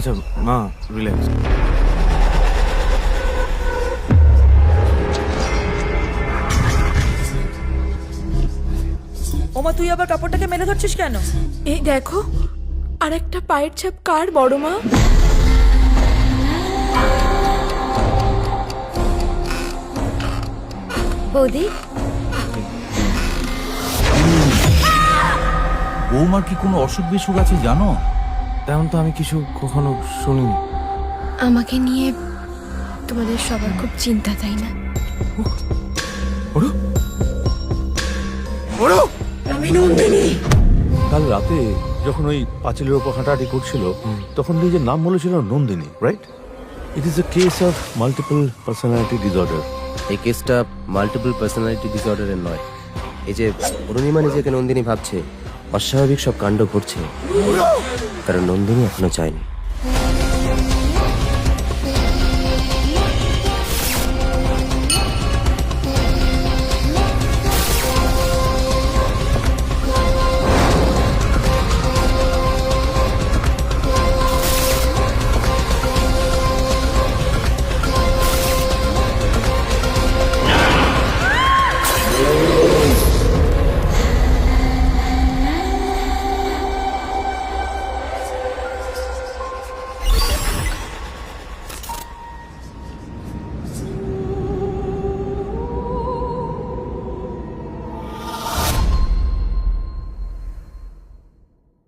আচ্ছা মা, রিল্যাক্স। ওমা, তুই আবার কাপড়টাকে মেলে ধরছিস কেন? এই দেখো, আর একটা পায়ের ছাপ কার, বড় মা? বৌদি, বৌমার কি কোনো অসুখ বিসুখ আছে জানো? তেমন তো আমি কিছু কখনো শুনিনি। আমাকে নিয়ে তোমাদের সবার খুব চিন্তা, তাই না? ওরো, কাল রাতে যখন ওই পাঁচিলের ওপর হাঁটাহাঁটি করছিল তখন নিজের নাম বলেছিল Nandini, right? It is a case of multiple personality disorder. এই কেসটা মাল্টিপল পার্সোনালিটি ডিসঅর্ডারের নয়। এই যে অরুণিমা নিজেকে নন্দিনী ভাবছে, অস্বাভাবিক সব কাণ্ড ঘটছে, কারণ নন্দিনী এখনো চায়নি।